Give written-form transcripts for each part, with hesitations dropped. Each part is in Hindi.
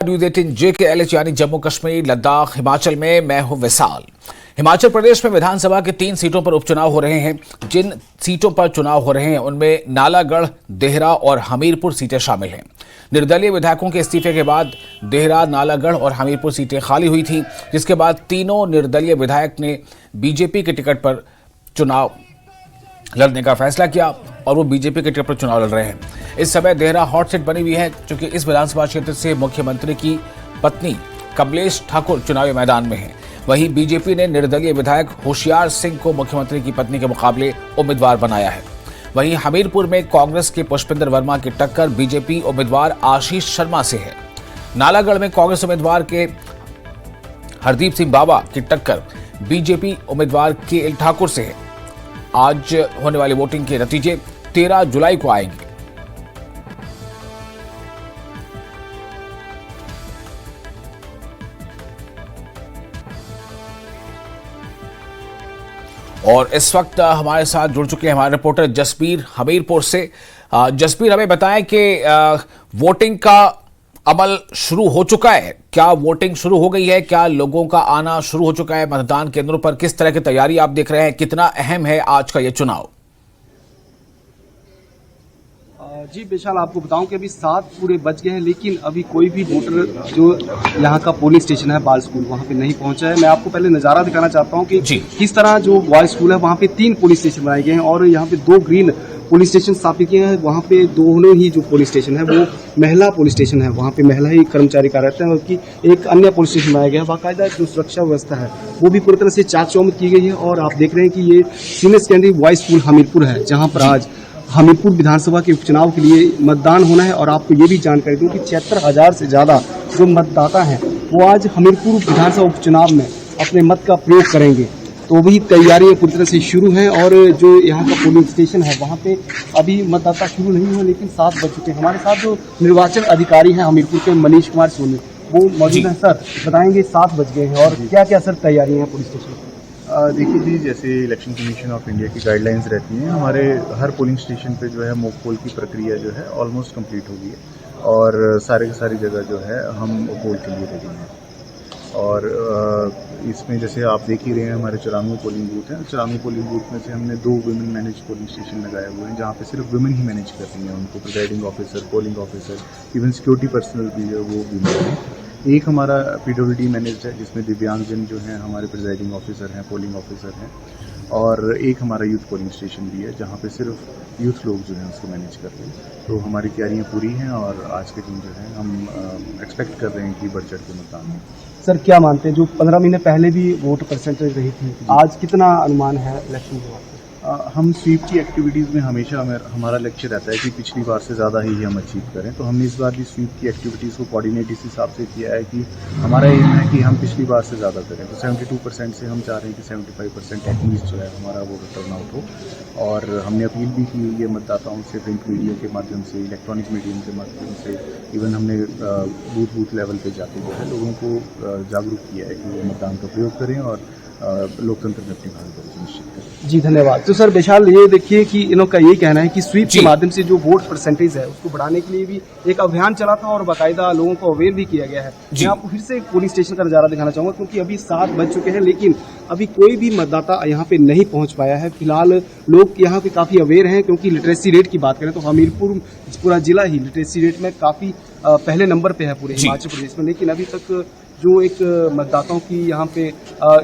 न्यूज़ 18 JKLH यानी जम्मू कश्मीर लद्दाख हिमाचल में मैं हूं विशाल। हिमाचल प्रदेश में विधानसभा की 3 सीटों पर उपचुनाव हो रहे हैं। जिन सीटों पर चुनाव हो रहे हैं उनमें नालागढ़, देहरा और हमीरपुर सीटें शामिल हैं। निर्दलीय विधायकों के इस्तीफे के बाद देहरा, नालागढ़ और हमीरपुर सीटें खाली हुई थी, जिसके बाद तीनों निर्दलीय विधायक ने बीजेपी के टिकट पर चुनाव लड़ने का फैसला किया और वो बीजेपी के टिकट पर चुनाव लड़ रहे हैं। इस समय देहरा हॉट सीट बनी हुई है क्योंकि इस विधानसभा क्षेत्र से मुख्यमंत्री की पत्नी कमलेश ठाकुर चुनावी मैदान में हैं। वहीं बीजेपी ने निर्दलीय विधायक होशियार सिंह को मुख्यमंत्री की पत्नी के मुकाबले उम्मीदवार बनाया है। वहीं हमीरपुर में कांग्रेस के पुष्पेंद्र वर्मा की टक्कर बीजेपी उम्मीदवार आशीष शर्मा से है। नालागढ़ में कांग्रेस उम्मीदवार के हरदीप सिंह बाबा की टक्कर बीजेपी उम्मीदवार KL ठाकुर से है। आज होने वाली वोटिंग के नतीजे 13 जुलाई को आएंगे। और इस वक्त हमारे साथ जुड़ चुके हैं हमारे रिपोर्टर जसबीर हमीरपुर से। जसबीर, हमें बताएं कि वोटिंग का अमल शुरू हो चुका है। क्या वोटिंग शुरू हो गई है? क्या लोगों का आना शुरू हो चुका है मतदान केंद्रों पर? किस तरह की तैयारी आप देख रहे हैं? कितना अहम है आज का ये चुनाव? जी विशाल, आपको बताऊं कि अभी 7 पूरे बज गए हैं, लेकिन अभी कोई भी वोटर जो यहाँ का पोलिंग स्टेशन है बाल स्कूल, वहाँ पे नहीं पहुंचा है। मैं आपको पहले नज़ारा दिखाना चाहता हूँ कि किस तरह जो बॉयज स्कूल है वहाँ पे 3 पुलिस स्टेशन बनाए गए हैं और यहाँ पे 2 ग्रीन पुलिस स्टेशन स्थापित किए हैं। वहाँ पे दोनों ही जो पुलिस स्टेशन है वो महिला पुलिस स्टेशन है, वहाँ पे महिला ही कर्मचारी कार्यरत है। बल्कि एक अन्य पुलिस स्टेशन बनाया गया है। बाकायदा जो सुरक्षा व्यवस्था है वो भी पूरी तरह से चाक चौबंद की गई है। और आप देख रहे हैं कि ये senior secondary boys school Hamirpur है, जहाँ पर आज हमीरपुर विधानसभा के उपचुनाव के लिए मतदान होना है। और आपको ये भी जानकारी दूं कि 76,000 से ज्यादा जो मतदाता हैं वो आज हमीरपुर विधानसभा उपचुनाव में अपने मत का प्रयोग करेंगे। तो वही तैयारियां पूरी तरह से शुरू हैं और जो यहाँ का पोलिंग स्टेशन है वहाँ पे अभी मतदाता शुरू नहीं हुए, लेकिन 7 बज चुके हैं। हमारे साथ जो निर्वाचन अधिकारी हैं हमीरपुर के मनीष कुमार सोनी, वो मौजूद हैं। सर बताएंगे, 7 बज गए हैं और क्या क्या सर तैयारियां हैं पुलिस स्टेशन पर? देखिए जी, जैसे इलेक्शन कमीशन ऑफ इंडिया की गाइडलाइंस रहती हैं, हमारे हर पोलिंग स्टेशन पे जो है मॉक पोल की प्रक्रिया जो है ऑलमोस्ट कंप्लीट हो गई है और सारे की सारी जगह जो है हम पोल के लिए रेडी हैं। और इसमें जैसे आप देख ही रहे हैं हमारे 94 पोलिंग बूथ हैं। 94 पोलिंग बूथ में से हमने 2 वुमेन मैनेज पोलिंग स्टेशन लगाए हुए हैं, जहाँ पे सिर्फ वुमेन ही मैनेज कर रही हैं उनको। Presiding officer, polling officer, even security personal भी है वो वुमेन है। एक हमारा PWD मैनेज है जिसमें दिव्यांगजन जो हैं हमारे प्रिजाइडिंग ऑफिसर हैं, पोलिंग ऑफिसर हैं। और एक हमारा यूथ पोलिंग स्टेशन भी है जहाँ पे सिर्फ यूथ लोग जो हैं उसको मैनेज कर रहे हैं। तो हमारी तैयारियां पूरी हैं और आज के दिन जो है हम एक्सपेक्ट कर रहे हैं कि बढ़ चढ़ के मतदान हो। सर क्या मानते हैं, जो 15 महीने पहले भी वोट परसेंटेज रही थी, आज कितना अनुमान है इलेक्शन के बाद? हम स्वीप की एक्टिविटीज़ में हमेशा हमारा लक्ष्य रहता है कि पिछली बार से ज़्यादा ही हम अचीव करें। तो हमने इस बार भी स्वीप की एक्टिविटीज़ को कोऑर्डिनेट इस हिसाब से किया है कि हमारा एम है कि हम पिछली बार से ज़्यादा करें। तो 72% से हम चाह रहे हैं कि 75% एटलीस्ट जो है हमारा वोटर टर्नआउट हो। और हमने अपील भी की है मतदाताओं से, प्रिंट मीडिया के माध्यम से, इलेक्ट्रॉनिक मीडियम के माध्यम से, इवन हमने बूथ लेवल पे जाके जो है लोगों को जागरूक किया है कि वो मतदान का प्रयोग करें और लोकतंत्र में अपनी भागीदारी सुनिश्चित करें। जी धन्यवाद। तो सर विशाल, ये देखिए कि इनका ये कहना है कि स्वीप के माध्यम से जो वोट परसेंटेज है उसको बढ़ाने के लिए भी एक अभियान चला था और बाकायदा लोगों को अवेयर भी किया गया है। मैं आपको फिर से पोलिंग स्टेशन का नजारा दिखाना चाहूंगा, क्योंकि अभी 7 बज चुके हैं लेकिन अभी कोई भी मतदाता यहाँ पे नहीं पहुंच पाया है। फिलहाल लोग यहाँ पे काफी अवेयर हैं, क्योंकि लिटरेसी रेट की बात करें तो हमीरपुर पूरा जिला ही लिटरेसी रेट में काफी पहले नंबर पे है पूरे हिमाचल प्रदेश में। लेकिन अभी तक जो एक मतदाताओं की यहाँ पे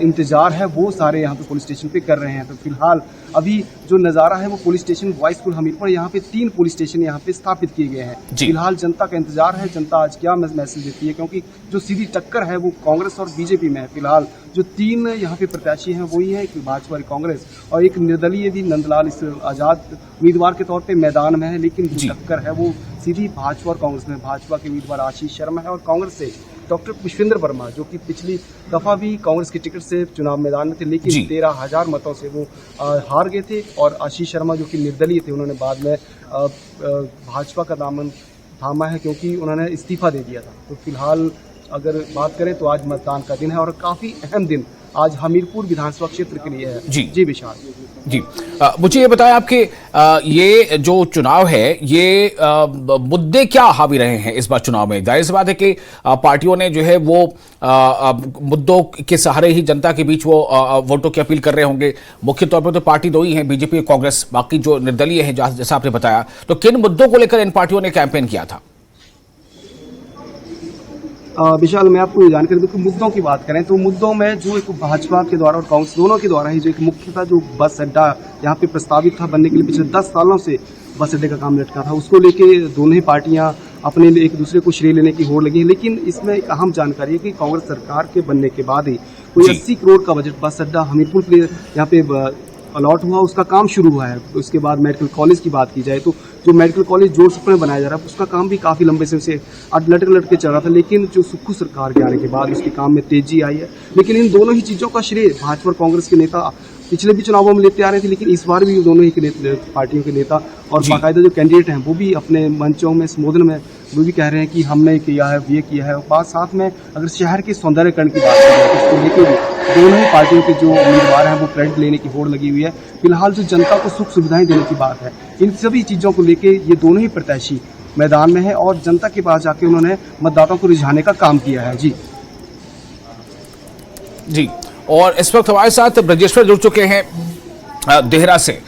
इंतजार है वो सारे यहाँ पे पुलिस स्टेशन पे कर रहे हैं। तो फिलहाल अभी जो नज़ारा है वो police station boys school Hamirpur, यहाँ पे 3 पुलिस स्टेशन यहाँ पे स्थापित किए गए हैं। फिलहाल जनता का इंतजार है, जनता आज क्या मैसेज देती है, क्योंकि जो सीधी टक्कर है वो कांग्रेस और बीजेपी में है। फिलहाल जो 3 यहाँ पे प्रत्याशी हैं वही है, एक भाजपा और कांग्रेस, और एक निर्दलीय भी नंदलाल इस आजाद उम्मीदवार के तौर पे मैदान में है। लेकिन जो टक्कर है वो सीधी भाजपा और कांग्रेस में। भाजपा के उम्मीदवार आशीष शर्मा है और कांग्रेस से डॉक्टर पुष्पेंद्र वर्मा, जो कि पिछली दफा भी कांग्रेस के टिकट से चुनाव मैदान में थे, लेकिन 13,000 मतों से वो हार गए थे। और आशीष शर्मा जो कि निर्दलीय थे, उन्होंने बाद में भाजपा का दामन थामा है, क्योंकि उन्होंने इस्तीफा दे दिया था। तो फिलहाल अगर बात करें तो आज मतदान का दिन है और काफ़ी अहम दिन आज हमीरपुर विधानसभा क्षेत्र के लिए है। जी विशाल जी। मुझे ये बताएं आपके ये जो चुनाव है ये मुद्दे क्या हावी रहे हैं इस बार चुनाव में? जाहिर सी बात है कि पार्टियों ने जो है वो मुद्दों के सहारे ही जनता के बीच वो वोटों की अपील कर रहे होंगे। मुख्य तौर पर तो पार्टी दो ही हैं, बीजेपी और कांग्रेस, बाकी जो निर्दलीय हैं जैसा आपने बताया। तो किन मुद्दों को लेकर इन पार्टियों ने कैंपेन किया था? विशाल, मैं आपको ये जानकारी दूं कि मुद्दों की बात करें तो मुद्दों में जो एक भाजपा के द्वारा और कांग्रेस दोनों के द्वारा ही जो एक मुख्यतः जो बस अड्डा यहाँ पे प्रस्तावित था बनने के लिए, पिछले 10 सालों से बस अड्डे का काम लटका था, उसको लेके दोनों ही पार्टियां अपने एक दूसरे को श्रेय लेने की होड़ लगी है। लेकिन इसमें एक अहम जानकारी है कि कांग्रेस सरकार के बनने के बाद ही कोई 80 करोड़ का बजट बस अड्डा हमीरपुर के लिए यहाँ पे अलॉट हुआ, उसका काम शुरू हुआ है। तो उसके बाद मेडिकल कॉलेज की बात की जाए तो जो मेडिकल कॉलेज जोरशोर में बनाया जा रहा है उसका काम भी काफ़ी लंबे समय से लटक के चल रहा था। लेकिन जो सुक्खू सरकार के आने के बाद उसके काम में तेजी आई है। लेकिन इन दोनों ही चीज़ों का श्रेय भाजपा और कांग्रेस के नेता पिछले भी चुनावों में लेते आ रहे थे, लेकिन इस बार भी दोनों ही पार्टियों के नेता और बाकायदा जो कैंडिडेट हैं वो भी अपने मंचों में संबोधन में वो भी कह रहे हैं कि हमने किया है, ये किया है। और साथ में अगर शहर के सौंदर्यकरण की बात करें तो उसको लेकर भी दोनों ही पार्टियों के जो उम्मीदवार हैं वो क्रेडिट लेने की होड़ लगी हुई है। फिलहाल जो जनता को सुख सुविधाएं देने की बात है, इन सभी चीज़ों को लेकर ये दोनों ही प्रत्याशी मैदान में है और जनता के पास जाके उन्होंने मतदाताओं को रिझाने का काम किया है। जी। और इस वक्त हमारे साथ ब्रजेश्वर जुड़ चुके हैं देहरा से।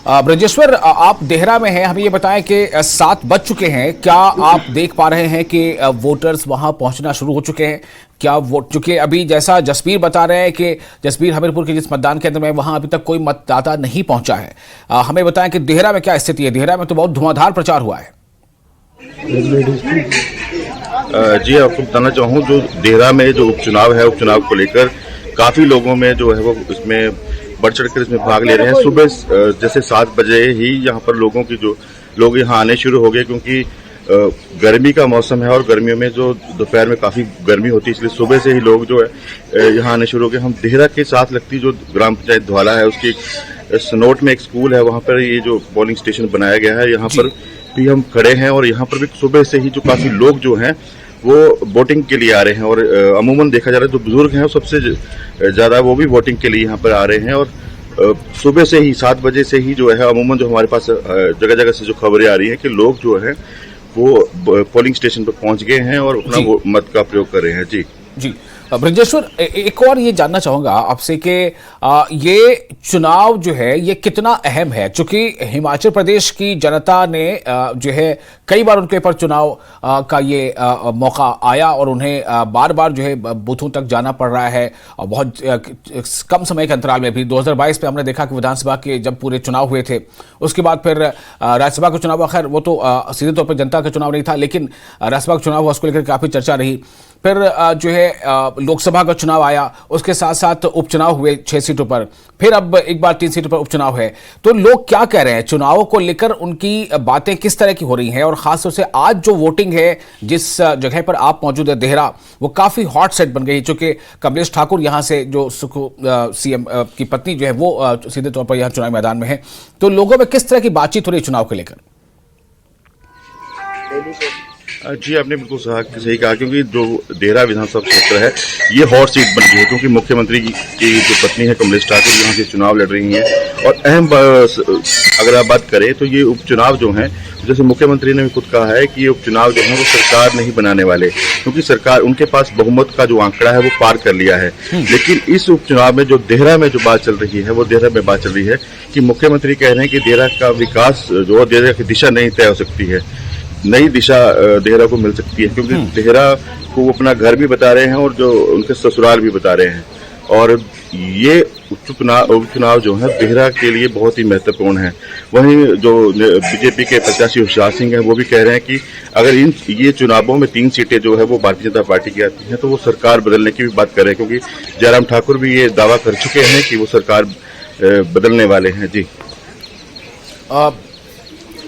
ब्रजेश्वर, आप देहरा में हैं, हमें ये बताएं कि 7 बज चुके हैं। क्या आप देख पा रहे हैं कि वोटर्स वहां पहुंचना शुरू हो चुके हैं? क्या वोट चुके अभी, जैसा जसबीर बता रहे हैं कि जसबीर हमीरपुर के जिस मतदान केंद्र में वहां अभी तक कोई मतदाता नहीं पहुंचा है। हमें बताएं कि देहरा में क्या स्थिति है? देहरा में तो बहुत धुआंधार प्रचार हुआ है। जी, आपको बताना चाहूँ जो देहरा में जो उपचुनाव है, उपचुनाव को लेकर काफी लोगों में जो है वो इसमें बढ़ चढ़ कर इसमें भाग ले रहे हैं। सुबह जैसे 7 बजे ही यहाँ पर लोग यहाँ आने शुरू हो गए, क्योंकि गर्मी का मौसम है और गर्मियों में जो दोपहर में काफी गर्मी होती है, इसलिए सुबह से ही लोग जो है यहाँ आने शुरू हो गए। हम देहरा के साथ लगती जो ग्राम पंचायत धवाला है उसकी सनोट में एक स्कूल है, वहाँ पर ये जो पोलिंग स्टेशन बनाया गया है, यहाँ पर भी हम खड़े हैं और यहाँ पर भी सुबह से ही जो काफी लोग जो हैं वो वोटिंग के लिए आ रहे हैं। और अमूमन देखा जा रहा है जो बुजुर्ग हैं सबसे ज्यादा वो भी वोटिंग के लिए यहाँ पर आ रहे हैं। और सुबह से ही 7 बजे से ही जो है अमूमन जो हमारे पास जगह जगह से जो खबरें आ रही हैं कि लोग जो है वो पोलिंग स्टेशन पर पहुंच गए हैं और अपना मत का प्रयोग कर रहे हैं। जी। ब्रजेश्वर, एक और ये जानना चाहूंगा आपसे कि ये चुनाव जो है ये कितना अहम है, क्योंकि हिमाचल प्रदेश की जनता ने जो है कई बार उनके ऊपर चुनाव का ये मौका आया और उन्हें बार बार जो है बूथों तक जाना पड़ रहा है। और बहुत कम समय के अंतराल में भी 2022 में हमने देखा कि विधानसभा के जब पूरे चुनाव हुए थे, उसके बाद फिर राज्यसभा का चुनाव, खैर वो तो सीधे तौर पर जनता का चुनाव नहीं था, लेकिन राज्यसभा का चुनाव हुआ, उसको लेकर काफी चर्चा रही। फिर जो है लोकसभा का चुनाव आया, उसके साथ साथ उपचुनाव हुए 6 सीटों पर, फिर अब एक बार 3 सीटों पर उपचुनाव है। तो लोग क्या कह रहे हैं चुनावों को लेकर, उनकी बातें किस तरह की हो रही हैं? और खासतौर से आज जो वोटिंग है जिस जगह पर आप मौजूद है देहरा, वो काफी हॉट सेट बन गई, चूंकि कमलेश ठाकुर यहाँ से जो सीएम की पत्नी जो है वो सीधे तौर पर यहाँ चुनाव मैदान में है। तो लोगों में किस तरह की बातचीत हो रही है चुनाव को लेकर? जी, आपने बिल्कुल सही कहा, क्योंकि जो देहरा विधानसभा क्षेत्र है ये हॉट सीट बन गई है, क्योंकि मुख्यमंत्री की जो पत्नी है कमलेश ठाकुर यहाँ से चुनाव लड़ रही हैं। और अहम अगर आप बात करें तो ये उपचुनाव जो हैं, जैसे मुख्यमंत्री ने भी खुद कहा है कि ये उपचुनाव जो है वो सरकार नहीं बनाने वाले, क्योंकि सरकार उनके पास बहुमत का जो आंकड़ा है वो पार कर लिया है। लेकिन इस उपचुनाव में जो देहरा में जो बात चल रही है वो देहरा में बात चल रही है कि मुख्यमंत्री कह रहे हैं कि देहरा का विकास जो देहरा की दिशा नहीं तय हो सकती है, नई दिशा देहरा को मिल सकती है, क्योंकि देहरा को वो अपना घर भी बता रहे हैं और जो उनके ससुराल भी बता रहे हैं। और ये उपचुनाव जो है देहरा के लिए बहुत ही महत्वपूर्ण है। वहीं जो बीजेपी के प्रत्याशी होशियार सिंह हैं वो भी कह रहे हैं कि अगर ये चुनावों में 3 सीटें जो है वो भारतीय जनता पार्टी की आती हैं तो वो सरकार बदलने की भी बात कर रहे हैं, क्योंकि जयराम ठाकुर भी ये दावा कर चुके हैं कि वो सरकार बदलने वाले हैं। जी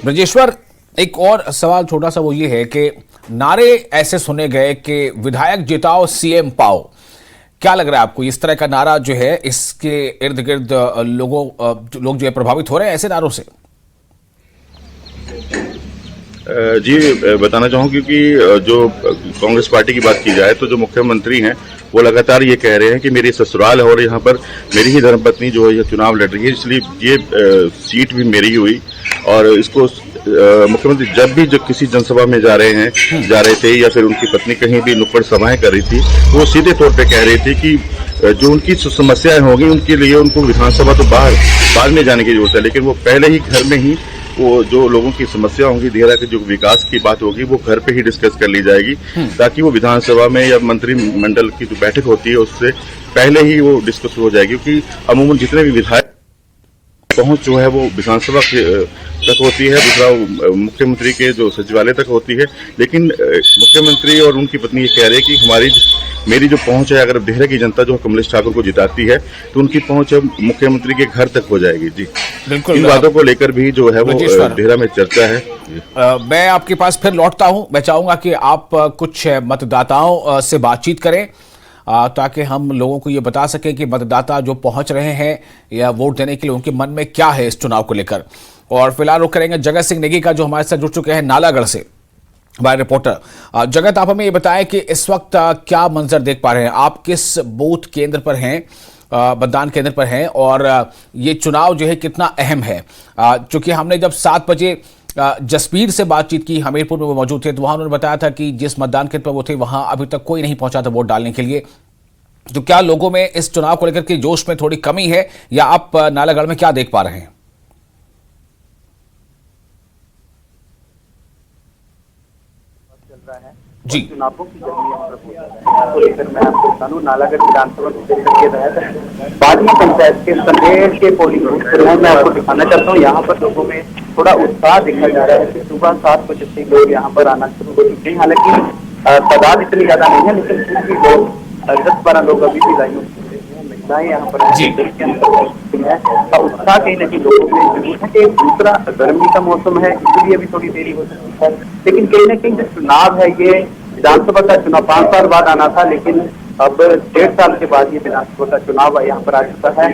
ब्रजेश्वर, एक और सवाल छोटा सा वो ये है कि नारे ऐसे सुने गए कि विधायक जिताओ सीएम पाओ, क्या लग रहा है आपको इस तरह का नारा जो है इसके इर्द गिर्द लोग जो है प्रभावित हो रहे हैं ऐसे नारों से? जी बताना चाहूँ क्योंकि जो कांग्रेस पार्टी की बात की जाए तो जो मुख्यमंत्री हैं वो लगातार ये कह रहे हैं कि मेरी ससुराल है और यहाँ पर मेरी ही धर्मपत्नी जो है ये चुनाव लड़ रही है, इसलिए ये सीट भी मेरी ही हुई। और इसको मुख्यमंत्री जब भी जो किसी जनसभा में जा रहे थे या फिर उनकी पत्नी कहीं भी नुक्कड़ सभाएं कर रही थी तो वो सीधे तौर पे कह रही थी कि जो उनकी समस्याएं होंगी उनके लिए उनको विधानसभा तो बाद में जाने की जरूरत है, लेकिन वो पहले ही घर में ही वो जो लोगों की समस्या होंगी, देहरा के जो विकास की बात होगी वो घर पे ही डिस्कस कर ली जाएगी, ताकि वो विधानसभा में या मंत्रिमंडल की जो बैठक होती है उससे पहले ही वो डिस्कस हो जाएगी। क्योंकि अमूमन जितने भी विधायक पहुंच जो है वो विधानसभा तक होती है, दूसरा मुख्यमंत्री के जो सचिवालय तक होती है, लेकिन मुख्यमंत्री और उनकी पत्नी ये कह रहे हैं कि मेरी जो पहुंच है, अगर देहरा की जनता जो कमलेश ठाकुर को जिताती है तो उनकी पहुंच मुख्यमंत्री के घर तक हो जाएगी। जी बिल्कुल, इन बातों को लेकर भी जो है वो देहरा में चर्चा है। मैं आपके पास फिर लौटता हूं। मैं चाहूंगा कि आप कुछ मतदाताओं से बातचीत करें ताकि हम लोगों को ये बता सकें कि मतदाता जो पहुंच रहे हैं या वोट देने के लिए उनके मन में क्या है इस चुनाव को लेकर। और फिलहाल रुक करेंगे जगत सिंह नेगी का, जो हमारे साथ जुड़ चुके हैं नालागढ़ से, हमारे रिपोर्टर। जगत, आप हमें ये बताएं कि इस वक्त क्या मंजर देख पा रहे हैं, आप किस बूथ केंद्र पर हैं, मतदान केंद्र पर हैं, और ये चुनाव जो है कितना अहम है? चूंकि हमने जब 7 बजे जसबीर से बातचीत की, हमीरपुर में वो मौजूद थे, तो वहां उन्होंने बताया था कि जिस मतदान केंद्र पर वो थे वहां अभी तक कोई नहीं पहुंचा था वोट डालने के लिए। तो क्या लोगों में इस चुनाव को लेकर के जोश में थोड़ी कमी है, या आप नालागढ़ में क्या देख पा रहे हैं? जी, चुनावों की को लेकर मैं आपको बता दूं, नालागढ़ विधानसभा क्षेत्र के तहत बादमी पंचायत के संदेश के पोलिंग बूथ पर है। मैं आपको दिखाना चाहता हूँ, यहाँ पर लोगों में थोड़ा उत्साह देखा जा रहा है कि सुबह 7 बजे से लोग यहाँ पर आना शुरू हो चुके हैं। हालांकि तादाद इतनी ज्यादा नहीं है, लेकिन फिर भी लोग 10-12 लोग अभी भी लाइनों में, महिलाएं यहाँ पर है। उत्साह कहीं ना कहीं लोगों में जरूर है कि दूसरा गर्मी का मौसम है, इसलिए अभी थोड़ी देरी हो सकती है, लेकिन कहीं ना कहीं जो चुनाव है ये विधानसभा का चुनाव 5 साल बाद आना था, लेकिन अब 1.5 साल के बाद ये विधानसभा का चुनाव यहाँ पर आ चुका है।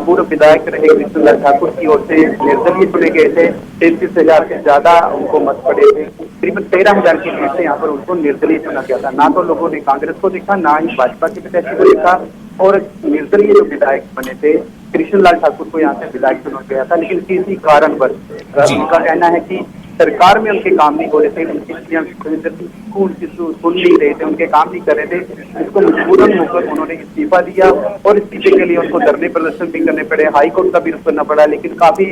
पूर्व विधायक रहे कृष्णलाल ठाकुर की ओर से निर्दलीय चुने गए थे, 33,000 से ज्यादा उनको मत पड़े थे, करीबन 13,000 की सीट से यहाँ पर उनको निर्दलीय चुना गया था। ना तो लोगों ने कांग्रेस को देखा, ना ही भाजपा के प्रत्याशी को देखा, और निर्दलीय जो विधायक बने थे कृष्णलाल ठाकुर को यहाँ से विधायक चुना गया था। लेकिन किसी कारणवश उनका कहना है कि सरकार में उनके काम नहीं हो रहे थे, उनकी सुन नहीं रहे थे, उनके काम नहीं कर रहे थे, इसको मजबूरन होकर उन्होंने इस्तीफा दिया और इस्तीफे के लिए उनको धरने प्रदर्शन भी करने पड़े, हाईकोर्ट का भी रुख करना पड़ा। लेकिन काफी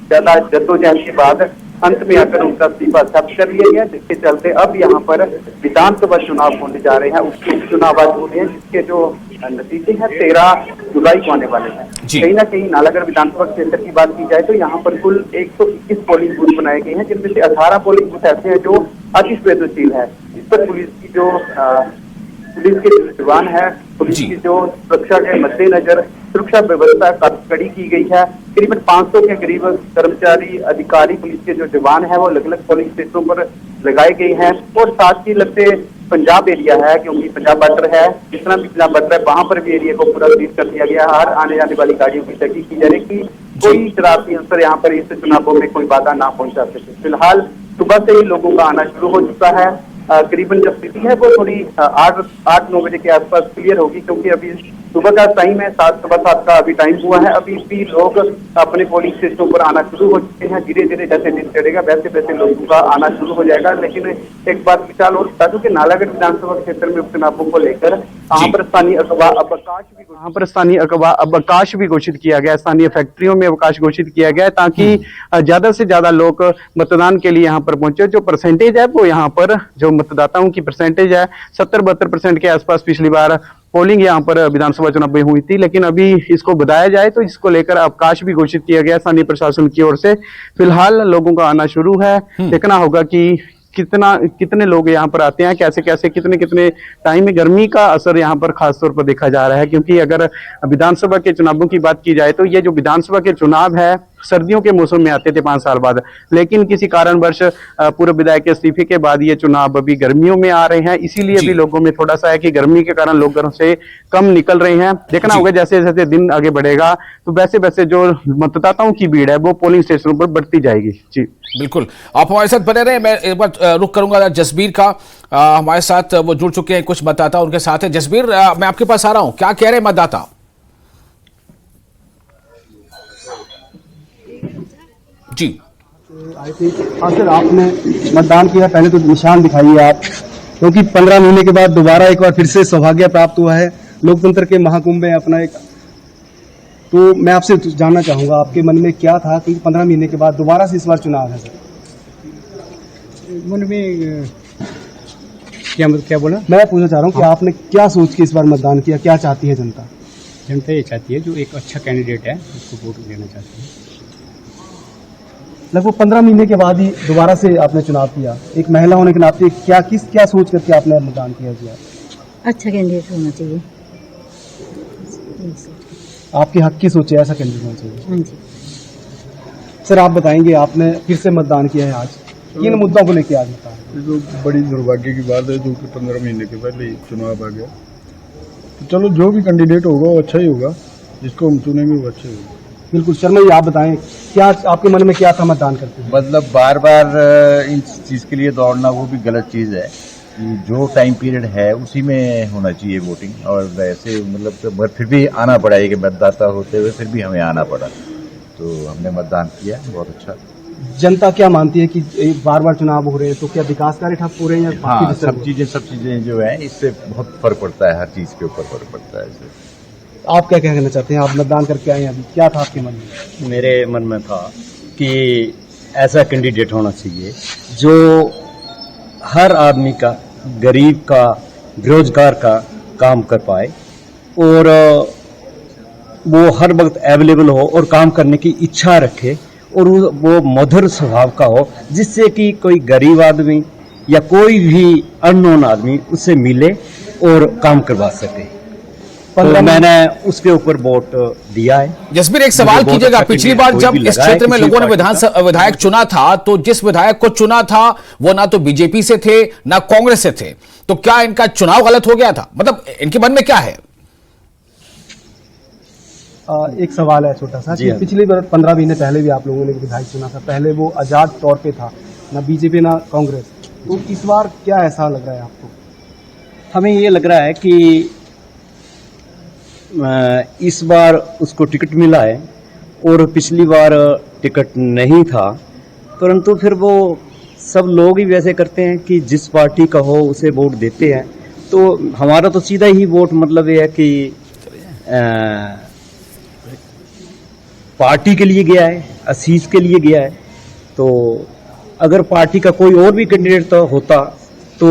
ज्यादा जद्दोजहद के बाद अंत में आकर उनका इस्तीफा एक्सेप्ट कर लिया गया, जिसके चलते अब यहाँ पर विधानसभा चुनाव होने जा रहे हैं। उसके चुनाव आज हो रहे हैं, जिसके जो नतीजे हैं 13 जुलाई को आने वाले हैं। कहीं ना कहीं नालागढ़ विधानसभा क्षेत्र की बात की जाए तो यहाँ पर कुल 121 पोलिंग बूथ बनाए गए हैं, जिनमें से 18 पोलिंग बूथ ऐसे हैं जो अति संवेदनशील है। इस पर पुलिस के जवान है, पुलिस की जो सुरक्षा के मद्देनजर सुरक्षा व्यवस्था कड़ी की गई है। करीबन 500 के करीब कर्मचारी अधिकारी पुलिस के जो जवान है वो अलग अलग पोलिंग स्टेशनों पर लगाए गए हैं। और साथ ही लगते पंजाब एरिया है, क्योंकि पंजाब बॉर्डर है, जिस तरह भी पंजाब बॉर्डर है वहां पर भी एरिया को पूरा सील कर दिया गया। हर आने जाने वाली गाड़ियों की चेकिंग की जा रही कि कोई शरारती अंसर यहाँ पर इस चुनावों में कोई बाधा ना पहुंचा सके। फिलहाल सुबह से ही लोगों का आना शुरू हो चुका है। करीबन जो स्थिति है वो थोड़ी 8-9 बजे के आसपास क्लियर होगी, क्योंकि अभी सुबह का टाइम है, 7 का अभी टाइम हुआ है। अभी भी लोग अपने पोलिंग स्टेशनों पर आना शुरू हो चुके हैं। धीरे धीरे जैसे दिन चढ़ेगा वैसे वैसे लोगों का आना शुरू हो जाएगा। लेकिन एक बात विचार और बता दूं कि नालागढ़ विधानसभा क्षेत्र में उपचुनावों को लेकर यहाँ पर स्थानीय अवकाश भी घोषित किया गया, स्थानीय फैक्ट्रियों में अवकाश घोषित किया गया, ताकि ज्यादा से ज्यादा लोग मतदान के लिए यहाँ पर पहुंचे। जो परसेंटेज है वो यहाँ पर जो मतदाताओं की परसेंटेज है 70-72% के आसपास पिछली बार पोलिंग यहाँ पर विधानसभा चुनाव में हुई थी। लेकिन अभी इसको बताया जाए तो इसको लेकर अवकाश भी घोषित किया गया स्थानीय प्रशासन की ओर से। फिलहाल लोगों का आना शुरू है, देखना होगा कि कितने लोग यहाँ पर आते हैं, कैसे कैसे कितने टाइम में। गर्मी का असर यहाँ पर खासतौर पर देखा जा रहा है, क्योंकि अगर विधानसभा के चुनावों की बात की जाए तो ये जो विधानसभा के चुनाव है सर्दियों के मौसम में आते थे 5 साल बाद, लेकिन किसी कारणवश पूर्व विधायक के इस्तीफे के बाद ये चुनाव अभी गर्मियों में आ रहे हैं, इसीलिए भी लोगों में थोड़ा सा है कि गर्मी के कारण लोग घरों से कम निकल रहे हैं। देखना होगा जैसे जैसे दिन आगे बढ़ेगा तो वैसे वैसे जो मतदाताओं की भीड़ है वो पोलिंग स्टेशनों पर बढ़ती जाएगी। जी बिल्कुल, आप हमारे साथ बने रहे। मैं एक बार रुक करूंगा जसबीर का, हमारे साथ वो जुड़ चुके हैं कुछ मतदाता उनके साथ है। जसबीर, मैं आपके पास आ रहा हूं, क्या कह रहे हैं मतदाता? जी आए थे। हाँ सर, आपने मतदान किया, पहले तो निशान दिखाइए आप, क्योंकि 15 महीने के बाद दोबारा एक बार फिर से सौभाग्य प्राप्त हुआ है लोकतंत्र के महाकुंभ में अपना एक। तो मैं आपसे जानना चाहूंगा आपके मन में क्या था कि 15 महीने के बाद दोबारा से इस बार चुनाव है सर? मन में क्या बोला? मैं पूछना चाह रहा हूँ कि आपने क्या सोच के इस बार मतदान किया, क्या चाहती है जनता? जनता ये चाहती है जो एक अच्छा कैंडिडेट है उसको वोट देना चाहती है। लगभग 15 महीने के बाद ही दोबारा से आपने चुनाव किया, एक महिला होने के नाते क्या सोच करके आपने मतदान किया जी? अच्छा कैंडिडेट होना चाहिए, आपके हक की सोचे, ऐसा कैंडिडेट होना चाहिए। हाँ जी। सर आप बताएंगे, आपने फिर से मतदान किया है आज, किन मुद्दों को लेकर आज मतदान? ये तो बड़ी दुर्भाग्य की बात है जो कि 15 महीने के पहले चुनाव आ गया। तो चलो जो भी कैंडिडेट होगा वो अच्छा ही होगा, जिसको हम चुनेंगे वो अच्छा ही होगा। बिल्कुल। शर्मा जी आप बताएं, क्या आपके मन में क्या था मतदान करते हैं? मतलब बार बार इस चीज़ के लिए दौड़ना वो भी गलत चीज़ है कि जो टाइम पीरियड है उसी में होना चाहिए वोटिंग, और वैसे मतलब तो फिर भी आना पड़ा, एक मतदाता होते हुए फिर भी हमें आना पड़ा, तो हमने मतदान किया, बहुत अच्छा। जनता क्या मानती है कि बार बार चुनाव हो रहे हैं तो क्या विकास कार्य ठप हो रहे हैं या बाकी हाँ, सब चीजें जो है इससे बहुत फर्क पड़ता है, हर चीज़ के ऊपर फर्क पड़ता है इससे। आप क्या कहना चाहते हैं? आप मतदान करके आए हैं, अभी क्या था आपके मन में? मेरे मन में था कि ऐसा कैंडिडेट होना चाहिए जो हर आदमी का, गरीब का, बेरोजगार का काम कर पाए और वो हर वक्त अवेलेबल हो और काम करने की इच्छा रखे और वो मधुर स्वभाव का हो, जिससे कि कोई गरीब आदमी या कोई भी अननोन आदमी उससे मिले और काम करवा सके। तो मैंने उसके ऊपर वोट दिया है। जसबीर, एक सवाल कीजिएगा, पिछली बार जब इस क्षेत्र में लोगों ने विधायक चुना था तो जिस विधायक को चुना था वो ना तो बीजेपी से थे ना कांग्रेस से थे, तो क्या इनका चुनाव गलत हो गया था? मतलब इनके मन में क्या है? एक सवाल है छोटा सा कि पिछली बार 15 महीने पहले भी आप लोगों ने विधायक चुना था, पहले वो आजाद तौर पे था, ना बीजेपी ना कांग्रेस, तो इस बार क्या ऐसा लग रहा है आपको? हमें ये लग रहा है कि इस बार उसको टिकट मिला है और पिछली बार टिकट नहीं था, परंतु फिर वो सब लोग ही वैसे करते हैं कि जिस पार्टी का हो उसे वोट देते हैं, तो हमारा तो सीधा ही वोट मतलब ये है कि पार्टी के लिए गया है, असीस के लिए गया है। तो अगर पार्टी का कोई और भी कैंडिडेट तो होता तो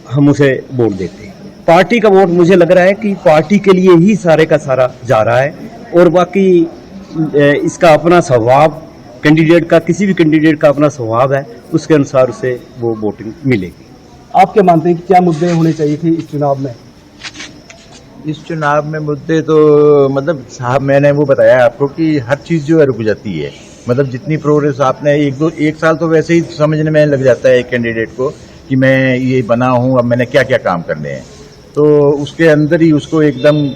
हम उसे वोट देते। पार्टी का वोट मुझे लग रहा है कि पार्टी के लिए ही सारे का सारा जा रहा है और बाकी इसका अपना स्वभाव, कैंडिडेट का, किसी भी कैंडिडेट का अपना स्वभाव है, उसके अनुसार उसे वो वोटिंग मिलेगी। आप क्या मानते हैं कि क्या मुद्दे होने चाहिए थे इस चुनाव में? इस चुनाव में मुद्दे तो मतलब साहब मैंने वो बताया आपको कि हर चीज़ जो है रुक जाती है, मतलब जितनी प्रोग्रेस आपने एक साल तो वैसे ही समझने में लग जाता है एक कैंडिडेट को कि मैं ये बना हूँ, अब मैंने क्या क्या काम करने हैं, तो उसके अंदर ही उसको एकदम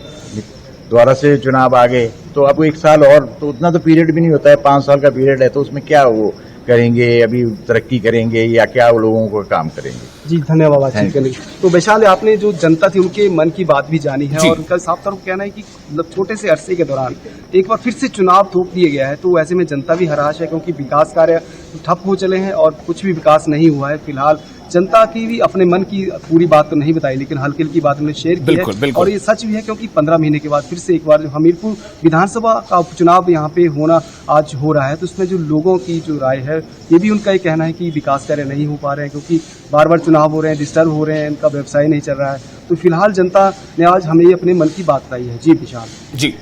दोबारा से चुनाव आ गए तो अब एक साल और, तो उतना तो पीरियड भी नहीं होता है, 5 साल का पीरियड है, तो उसमें क्या वो करेंगे, अभी तरक्की करेंगे या क्या वो लोगों को काम करेंगे। जी धन्यवाद बातचीत करने के लिए। तो वैशाल, आपने जो जनता थी उनके मन की बात भी जानी है और उनका साफ तौर पर कहना है कि मतलब छोटे से अरसे के दौरान एक बार फिर से चुनाव थोप दिया गया है, तो ऐसे में जनता भी हताश है क्योंकि विकास कार्य ठप हो चले हैं और कुछ भी विकास नहीं हुआ है। फिलहाल जनता की भी अपने मन की पूरी बात तो नहीं बताई, लेकिन हल्की हल्की बात उन्होंने शेयर की है और ये सच भी है क्योंकि 15 महीने के बाद फिर से एक बार हमीरपुर विधानसभा का उपचुनाव यहाँ पे होना आज हो रहा है, तो इसमें जो लोगों की जो राय है ये भी उनका ये कहना है कि विकास कार्य नहीं हो पा रहे हैं क्योंकि बार बार चुनाव हो रहे हैं, डिस्टर्ब हो रहे हैं, इनका व्यवसाय नहीं चल रहा है। तो फिलहाल जनता ने आज हमें अपने मन की बात बताई है। जी विशाल जी,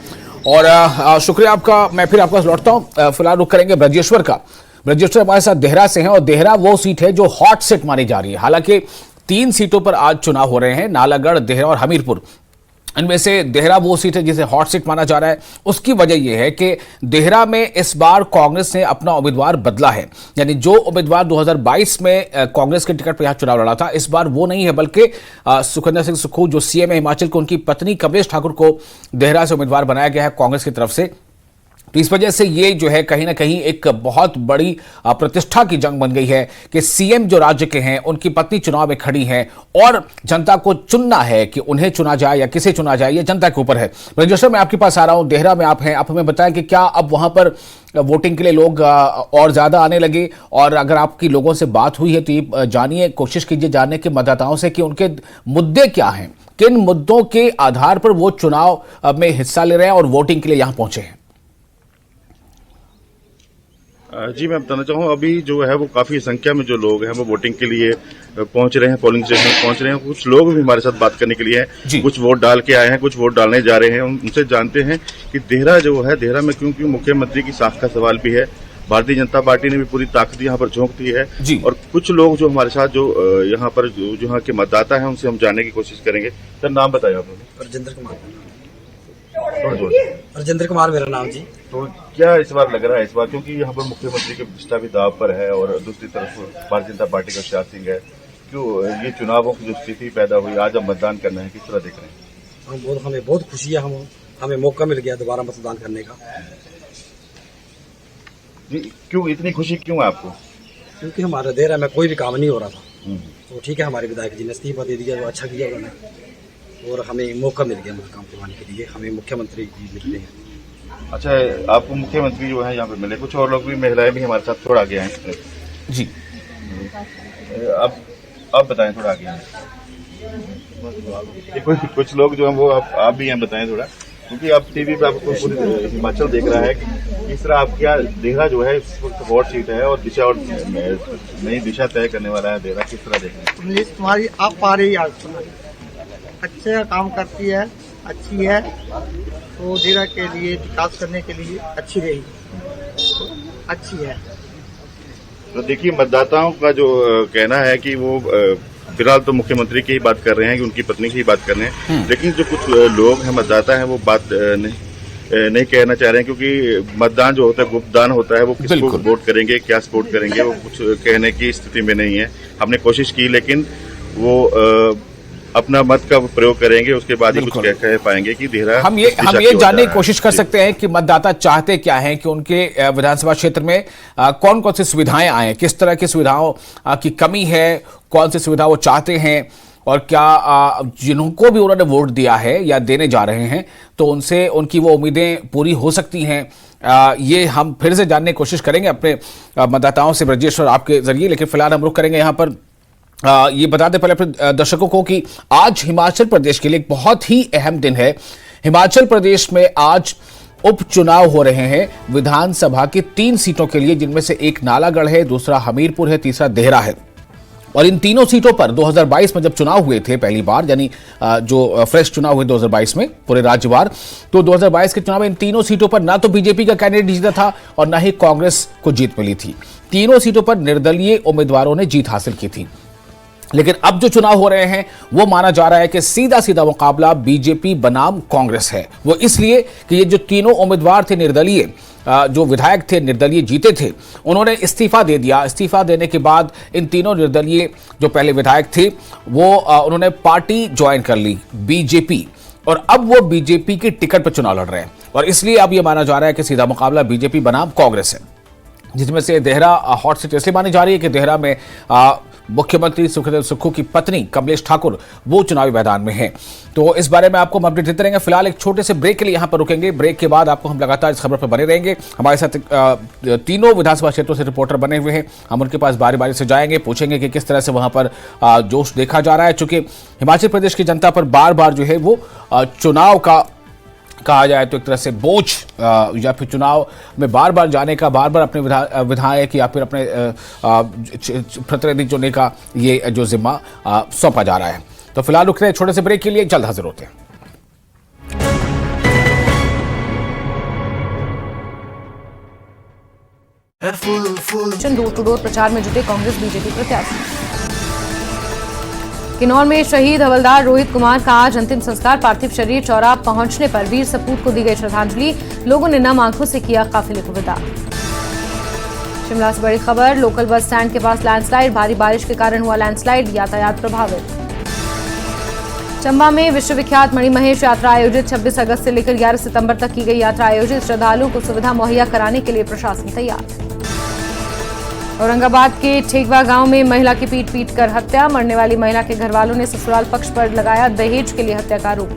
और शुक्रिया आपका। मैं फिर आपका लौटता हूँ, फिलहाल रुक करेंगे ब्रजेश्वर का। ब्रजेश्वर हमारे साथ देहरा से हैं और देहरा वो सीट है जो हॉट सीट मानी जा रही है। हालांकि 3 सीटों पर आज चुनाव हो रहे हैं, नालागढ़, देहरा और हमीरपुर। इनमें से देहरा वो सीट है जिसे हॉट सीट माना जा रहा है। उसकी वजह यह है कि देहरा में इस बार कांग्रेस ने अपना उम्मीदवार बदला है, यानी जो उम्मीदवार 2022 में कांग्रेस के टिकट पर यहां चुनाव लड़ा था, इस बार वो नहीं है, बल्कि सुखविंदर सिंह सुक्खू जो सीएम है हिमाचल के, उनकी पत्नी कमलेश ठाकुर को देहरा से उम्मीदवार बनाया गया है कांग्रेस की तरफ से। तो इस वजह से ये जो है कहीं ना कहीं एक बहुत बड़ी प्रतिष्ठा की जंग बन गई है कि सीएम जो राज्य के हैं उनकी पत्नी चुनाव में खड़ी हैं और जनता को चुनना है कि उन्हें चुना जाए या किसे चुना जाए, ये जनता के ऊपर है। रजिस्टर मैं आपके पास आ रहा हूं, देहरा में आप हैं, आप हमें बताएं कि क्या अब वहां पर वोटिंग के लिए लोग और ज्यादा आने लगे, और अगर आपकी लोगों से बात हुई है तो ये जानिए, कोशिश कीजिए जानने के मतदाताओं से कि उनके मुद्दे क्या हैं, किन मुद्दों के आधार पर वो चुनाव में हिस्सा ले रहे हैं और वोटिंग के लिए यहां पहुंचे हैं। जी मैं बताना चाहूँ, अभी जो है वो काफी संख्या में जो लोग हैं वो वोटिंग के लिए पहुंच रहे हैं, पोलिंग स्टेशन में पहुंच रहे हैं। कुछ लोग भी हमारे साथ बात करने के लिए हैं, कुछ वोट डाल के आए हैं, कुछ वोट डालने जा रहे हैं। उनसे जानते हैं कि देहरा जो है, देहरा में क्योंकि मुख्यमंत्री की साख का सवाल भी है। भारतीय जनता पार्टी ने भी पूरी ताकत यहाँ पर झोंक दी है और कुछ लोग जो हमारे साथ जो यहाँ पर जो यहाँ के मतदाता हैं उनसे हम जानने की कोशिश करेंगे। सर नाम बताइए आप। राजेंद्र कुमार मेरा नाम जी। तो क्या इस बार लग रहा है, इस बार क्योंकि यहाँ पर मुख्यमंत्री की प्रतिष्ठा भी दाव पर है और दूसरी तरफ भारतीय जनता पार्टी का शिवराज सिंह है, क्यों ये चुनावों की जो स्थिति पैदा हुई, आज अब मतदान करना है, किस तरह देख रहे हैं? हमें बहुत खुशी है, हमें मौका मिल गया दोबारा मतदान करने का। जी क्यों इतनी खुशी क्यों है आपको? क्योंकि हमारे देहरा में कोई भी काम नहीं हो रहा था, तो ठीक है हमारे विधायक जी ने इस्तीफा दे दिया, वो अच्छा किया उन्होंने, और हमें मौका मिल गया काम करवाने के लिए, हमें मुख्यमंत्री जी मिलते हैं। अच्छा, आपको मुख्यमंत्री जो है यहाँ पे मिले, कुछ और लोग भी, महिलाएं भी हमारे साथ थोड़ा आगे आए जी। अब बताएं थोड़ा आगे आए। कुछ लोग जो हैं वो आप भी हैं, बताएं थोड़ा, क्योंकि आप टीवी पे आपको पूरी हिमाचल देख रहा है कि किस तरह आप क्या देहरा जो है इस वक्त हॉट सीट है और दिशा और नई दिशा तय करने वाला है देहरा, किस तरह देख रहे हैं? तुम्हारी आप पा रही अच्छे काम करती है, अच्छी है, तो देहरा के लिए विकास करने के लिए अच्छी रही, तो अच्छी है। तो देखिए मतदाताओं का जो कहना है कि वो फिलहाल तो मुख्यमंत्री की ही बात कर रहे हैं कि उनकी पत्नी की ही बात कर रहे हैं, लेकिन जो कुछ लोग हैं मतदाता हैं वो बात नहीं कहना चाह रहे हैं, क्योंकि मतदान जो होता है गुप्त दान होता है, वो किसको वोट करेंगे, क्या सपोर्ट करेंगे, वो कुछ कहने की स्थिति में नहीं है। हमने कोशिश की लेकिन वो अपना मत का प्रयोग करेंगे, उसके बाद ही कुछ कह पाएंगे कि देहरा। हम ये जानने की कोशिश कर सकते हैं कि मतदाता चाहते क्या हैं, कि उनके विधानसभा क्षेत्र में कौन कौन सी सुविधाएं आए, किस तरह की सुविधाओं की कमी है, कौन सी सुविधा वो चाहते हैं, और क्या जिनको भी उन्होंने वोट दिया है या देने जा रहे हैं तो उनसे उनकी वो उम्मीदें पूरी हो सकती हैं। ये हम फिर से जानने की कोशिश करेंगे अपने मतदाताओं से ब्रजेश और आपके जरिए, लेकिन फिलहाल हम रुक करेंगे यहाँ पर। ये बता दें पहले अपने दर्शकों को कि आज हिमाचल प्रदेश के लिए एक बहुत ही अहम दिन है। हिमाचल प्रदेश में आज उपचुनाव हो रहे हैं विधानसभा की 3 सीटों के लिए, जिनमें से एक नालागढ़ है, दूसरा हमीरपुर है, तीसरा देहरा है। और इन तीनों सीटों पर 2022 में जब चुनाव हुए थे पहली बार, यानी जो फ्रेश चुनाव हुए 2022 में पूरे राज्यवार, तो 2022 के चुनाव में इन तीनों सीटों पर ना तो बीजेपी का कैंडिडेट जीता था और ना ही कांग्रेस को जीत मिली थी। तीनों सीटों पर निर्दलीय उम्मीदवारों ने जीत हासिल की थी। लेकिन अब जो चुनाव हो रहे हैं वो माना जा रहा है कि सीधा सीधा मुकाबला बीजेपी बनाम कांग्रेस है। वो इसलिए कि ये जो तीनों उम्मीदवार थे निर्दलीय, जो विधायक थे निर्दलीय जीते थे, उन्होंने इस्तीफा दे दिया। इस्तीफा देने के बाद इन तीनों निर्दलीय जो पहले विधायक थे वो उन्होंने पार्टी ज्वाइन कर ली बीजेपी, और अब वो बीजेपी की टिकट पर चुनाव लड़ रहे हैं। और इसलिए अब ये माना जा रहा है कि सीधा मुकाबला बीजेपी बनाम कांग्रेस है, जिसमें से देहरा हॉट सीट इसलिए मानी जा रही है कि देहरा में मुख्यमंत्री सुखविंदर सुक्खू की पत्नी कमलेश ठाकुर वो चुनावी मैदान में हैं। तो इस बारे में आपको हम अपडेट देते रहेंगे। फिलहाल एक छोटे से ब्रेक के लिए यहां पर रुकेंगे। ब्रेक के बाद आपको हम लगातार इस खबर पर बने रहेंगे। हमारे साथ तीनों विधानसभा क्षेत्रों से रिपोर्टर बने हुए हैं। हम उनके पास बारी बारी से जाएंगे, पूछेंगे कि किस तरह से वहां पर जोश देखा जा रहा है। चूंकि हिमाचल प्रदेश की जनता पर बार बार जो है वो चुनाव का कहा जाए तो एक तरह से बोझ या फिर चुनाव में बार बार जाने का, बार बार अपने विधायक या फिर अपने प्रतिनिधि चुनने का ये जो जिम्मा सौंपा जा रहा है। तो फिलहाल रुक रहे हैं छोटे से ब्रेक के लिए, जल्द हाजिर होते हैं। डोर टू डोर प्रचार में जुटे कांग्रेस बीजेपी प्रत्याशी। किन्नौर में शहीद हवलदार रोहित कुमार का आज अंतिम संस्कार। पार्थिव शरीर चौरा पहुंचने पर वीर सपूत को दी गई श्रद्धांजलि। लोगों ने नम आंखों से किया काफिले को विदा। शिमला से बड़ी खबर, लोकल बस स्टैंड के पास लैंडस्लाइड। भारी बारिश के कारण हुआ लैंडस्लाइड, यातायात प्रभावित। चंबा में विश्वविख्यात मणिमहेश यात्रा आयोजित। 26 अगस्त से लेकर 11 सितंबर तक की गई यात्रा आयोजित। श्रद्धालुओं को सुविधा मुहैया कराने के लिए प्रशासन तैयार। औरंगाबाद के ठेकवा गांव में महिला की पीट कर हत्या। मरने वाली महिला के घरवालों ने ससुराल पक्ष पर लगाया दहेज के लिए हत्या का आरोप।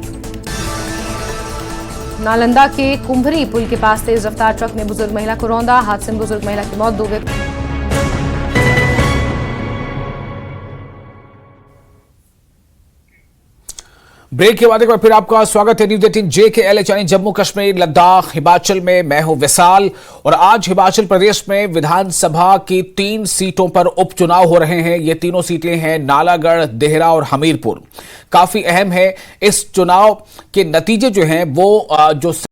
नालंदा के कुंभरी पुल के पास तेज रफ्तार ट्रक ने बुजुर्ग महिला को रौंदा। हादसे में बुजुर्ग महिला की मौत, 2 व्यक्ति। ब्रेक के बाद एक बार फिर आपका स्वागत है न्यूज 18 JKLH यानी जम्मू कश्मीर लद्दाख हिमाचल में। मैं हूं विशाल और आज हिमाचल प्रदेश में विधानसभा की 3 सीटों पर उपचुनाव हो रहे हैं। ये तीनों सीटें हैं नालागढ़, देहरा और हमीरपुर। काफी अहम है इस चुनाव के नतीजे जो हैं वो जो